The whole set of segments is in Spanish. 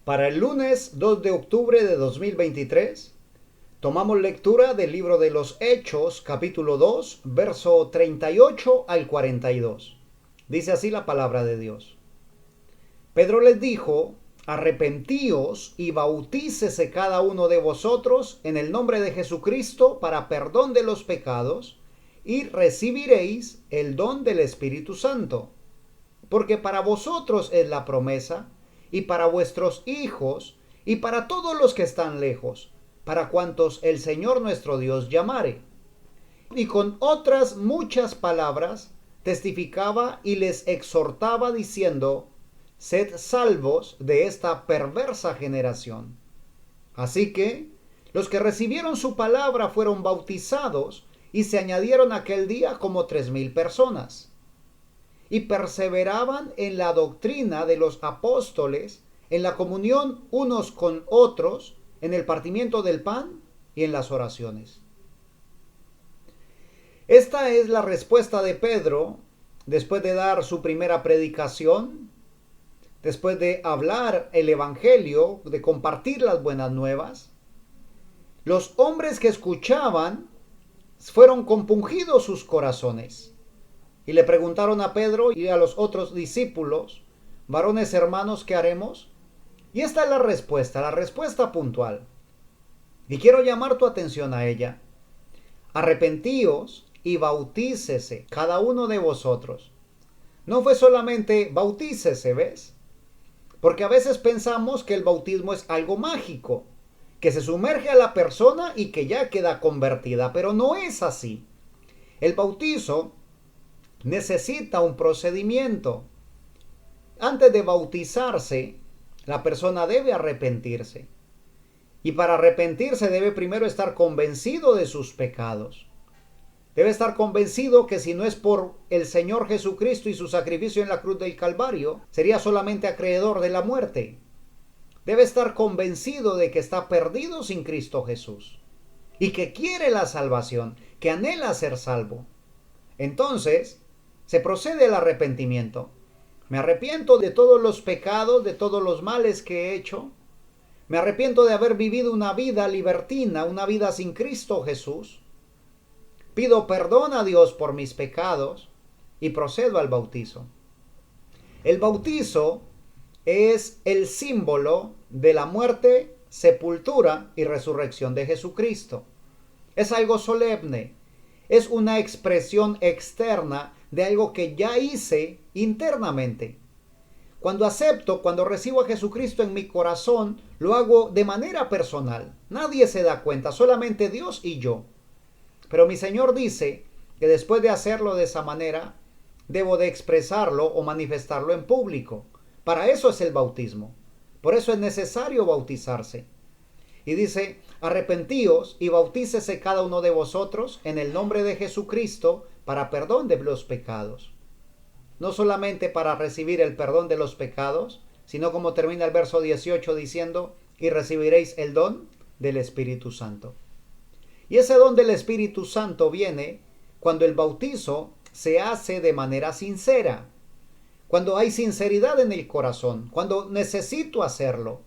Para el lunes 2 de octubre de 2023, tomamos lectura del libro de los Hechos, capítulo 2, verso 38 al 42. Dice así la palabra de Dios. Pedro les dijo: arrepentíos y bautícese cada uno de vosotros en el nombre de Jesucristo para perdón de los pecados, y recibiréis el don del Espíritu Santo. Porque para vosotros es la promesa, y para vuestros hijos, y para todos los que están lejos, para cuantos el Señor nuestro Dios llamare. Y con otras muchas palabras testificaba y les exhortaba diciendo: sed salvos de esta perversa generación. Así que los que recibieron su palabra fueron bautizados, y se añadieron aquel día como 3,000 personas. Y perseveraban en la doctrina de los apóstoles, en la comunión unos con otros, en el partimiento del pan y en las oraciones. Esta es la respuesta de Pedro después de dar su primera predicación, después de hablar el evangelio, de compartir las buenas nuevas. Los hombres que escuchaban fueron compungidos sus corazones. Y le preguntaron a Pedro y a los otros discípulos: varones hermanos, ¿qué haremos? Y esta es la respuesta puntual. Y quiero llamar tu atención a ella. Arrepentíos y bautícese cada uno de vosotros. No fue solamente bautícese, ¿ves? Porque a veces pensamos que el bautismo es algo mágico, que se sumerge a la persona y que ya queda convertida, pero no es así. El bautizo necesita un procedimiento. Antes de bautizarse, la persona debe arrepentirse. Y para arrepentirse debe primero estar convencido de sus pecados. Debe estar convencido que si no es por el Señor Jesucristo y su sacrificio en la cruz del Calvario, sería solamente acreedor de la muerte. Debe estar convencido de que está perdido sin Cristo Jesús y que quiere la salvación, que anhela ser salvo. Entonces, se procede al arrepentimiento. Me arrepiento de todos los pecados, de todos los males que he hecho. Me arrepiento de haber vivido una vida libertina, una vida sin Cristo Jesús. Pido perdón a Dios por mis pecados y procedo al bautizo. El bautizo es el símbolo de la muerte, sepultura y resurrección de Jesucristo. Es algo solemne. Es una expresión externa de algo que ya hice internamente. Cuando recibo a Jesucristo en mi corazón, lo hago de manera personal. Nadie se da cuenta, solamente Dios y yo. Pero mi Señor dice que después de hacerlo de esa manera, debo de expresarlo o manifestarlo en público. Para eso es el bautismo. Por eso es necesario bautizarse. Y dice: arrepentíos y bautícese cada uno de vosotros en el nombre de Jesucristo para perdón de los pecados. No solamente para recibir el perdón de los pecados, sino como termina el verso 18 diciendo: y recibiréis el don del Espíritu Santo. Y ese don del Espíritu Santo viene cuando el bautizo se hace de manera sincera, cuando hay sinceridad en el corazón, cuando necesito hacerlo.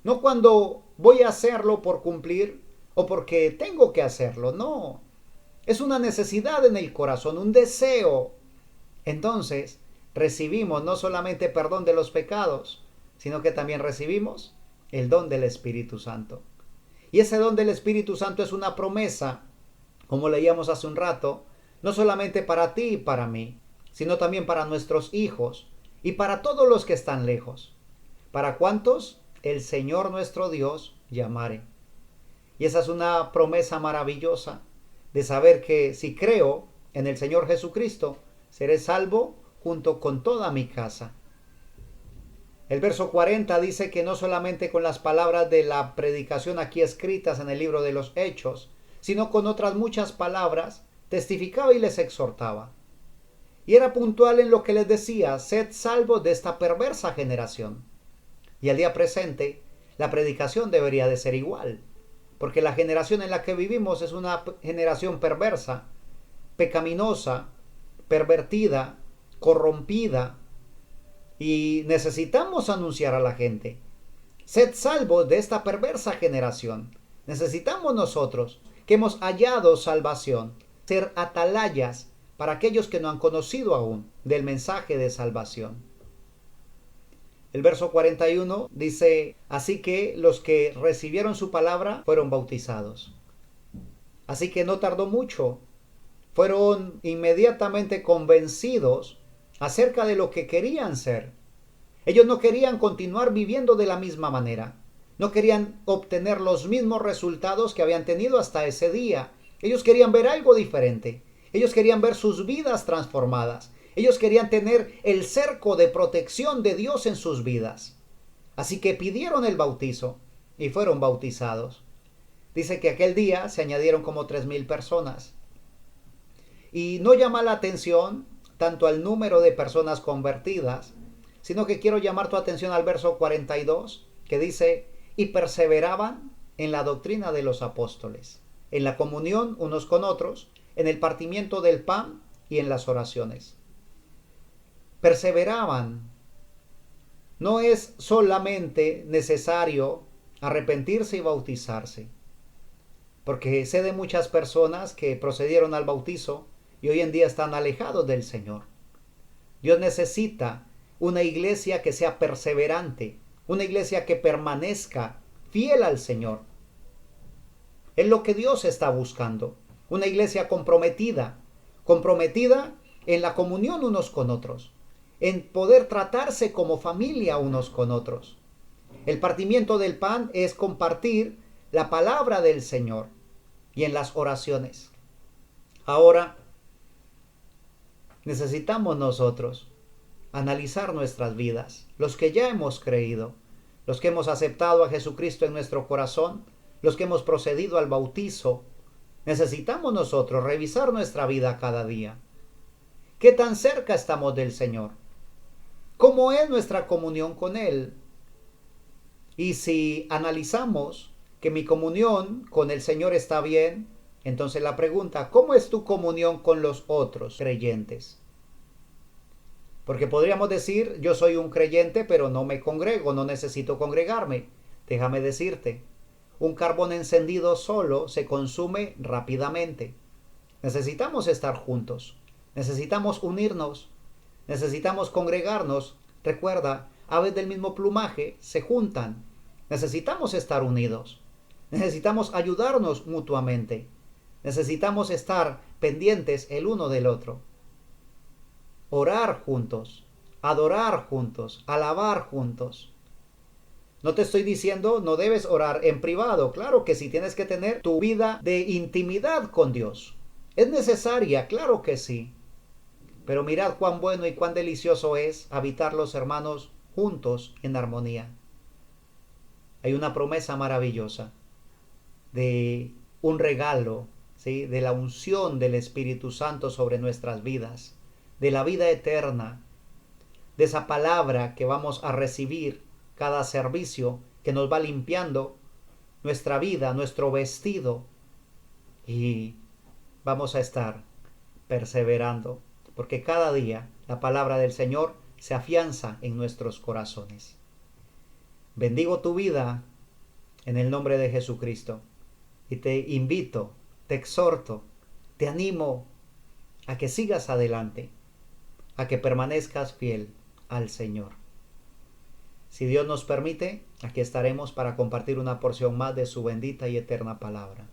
No cuando voy a hacerlo por cumplir o porque tengo que hacerlo, no. Es una necesidad en el corazón, un deseo. Entonces, recibimos no solamente perdón de los pecados, sino que también recibimos el don del Espíritu Santo. Y ese don del Espíritu Santo es una promesa, como leíamos hace un rato, no solamente para ti y para mí, sino también para nuestros hijos y para todos los que están lejos. ¿Para cuántos? El Señor nuestro Dios llamare. Y esa es una promesa maravillosa de saber que si creo en el Señor Jesucristo, seré salvo junto con toda mi casa. El verso 40 dice que no solamente con las palabras de la predicación aquí escritas en el libro de los Hechos, sino con otras muchas palabras, testificaba y les exhortaba. Y era puntual en lo que les decía: sed salvos de esta perversa generación. Y al día presente, la predicación debería de ser igual, porque la generación en la que vivimos es una generación perversa, pecaminosa, pervertida, corrompida, y necesitamos anunciar a la gente Sed salvos de esta perversa generación. Necesitamos nosotros, que hemos hallado salvación, ser atalayas para aquellos que no han conocido aún del mensaje de salvación. El verso 41 dice, así que los que recibieron su palabra fueron bautizados. Así que no tardó mucho. Fueron inmediatamente convencidos acerca de lo que querían ser. Ellos no querían continuar viviendo de la misma manera. No querían obtener los mismos resultados que habían tenido hasta ese día. Ellos querían ver algo diferente. Ellos querían ver sus vidas transformadas. Ellos querían tener el cerco de protección de Dios en sus vidas. Así que pidieron el bautizo y fueron bautizados. Dice que aquel día se añadieron como 3,000 personas. Y no llama la atención tanto al número de personas convertidas, sino que quiero llamar tu atención al verso 42, que dice, y perseveraban en la doctrina de los apóstoles, en la comunión unos con otros, en el partimiento del pan y en las oraciones. Perseveraban. No es solamente necesario arrepentirse y bautizarse, porque sé de muchas personas que procedieron al bautizo y hoy en día están alejados del Señor. Dios necesita una iglesia que sea perseverante, una iglesia que permanezca fiel al Señor. Es lo que Dios está buscando, una iglesia comprometida en la comunión unos con otros, en poder tratarse como familia unos con otros. El partimiento del pan es compartir la palabra del Señor y en las oraciones. Ahora, necesitamos nosotros analizar nuestras vidas, los que ya hemos creído, los que hemos aceptado a Jesucristo en nuestro corazón, los que hemos procedido al bautizo. Necesitamos nosotros revisar nuestra vida cada día. ¿Qué tan cerca estamos del Señor? ¿Cómo es nuestra comunión con Él? Y si analizamos que mi comunión con el Señor está bien, entonces la pregunta, ¿cómo es tu comunión con los otros creyentes? Porque podríamos decir, yo soy un creyente, pero no me congrego, no necesito congregarme. Déjame decirte, un carbón encendido solo se consume rápidamente. Necesitamos estar juntos, necesitamos unirnos, necesitamos congregarnos. Recuerda, aves del mismo plumaje se juntan. Necesitamos estar unidos, necesitamos ayudarnos mutuamente, necesitamos estar pendientes el uno del otro. Orar juntos, adorar juntos, alabar juntos. No te estoy diciendo no debes orar en privado. Claro que sí, tienes que tener tu vida de intimidad con Dios. Es necesaria, claro que sí. Pero mirad cuán bueno y cuán delicioso es habitar los hermanos juntos en armonía. Hay una promesa maravillosa de un regalo, ¿sí?, de la unción del Espíritu Santo sobre nuestras vidas, de la vida eterna, de esa palabra que vamos a recibir cada servicio, que nos va limpiando nuestra vida, nuestro vestido, y vamos a estar perseverando, porque cada día la palabra del Señor se afianza en nuestros corazones. Bendigo tu vida en el nombre de Jesucristo y te invito, te exhorto, te animo a que sigas adelante, a que permanezcas fiel al Señor. Si Dios nos permite, aquí estaremos para compartir una porción más de su bendita y eterna palabra.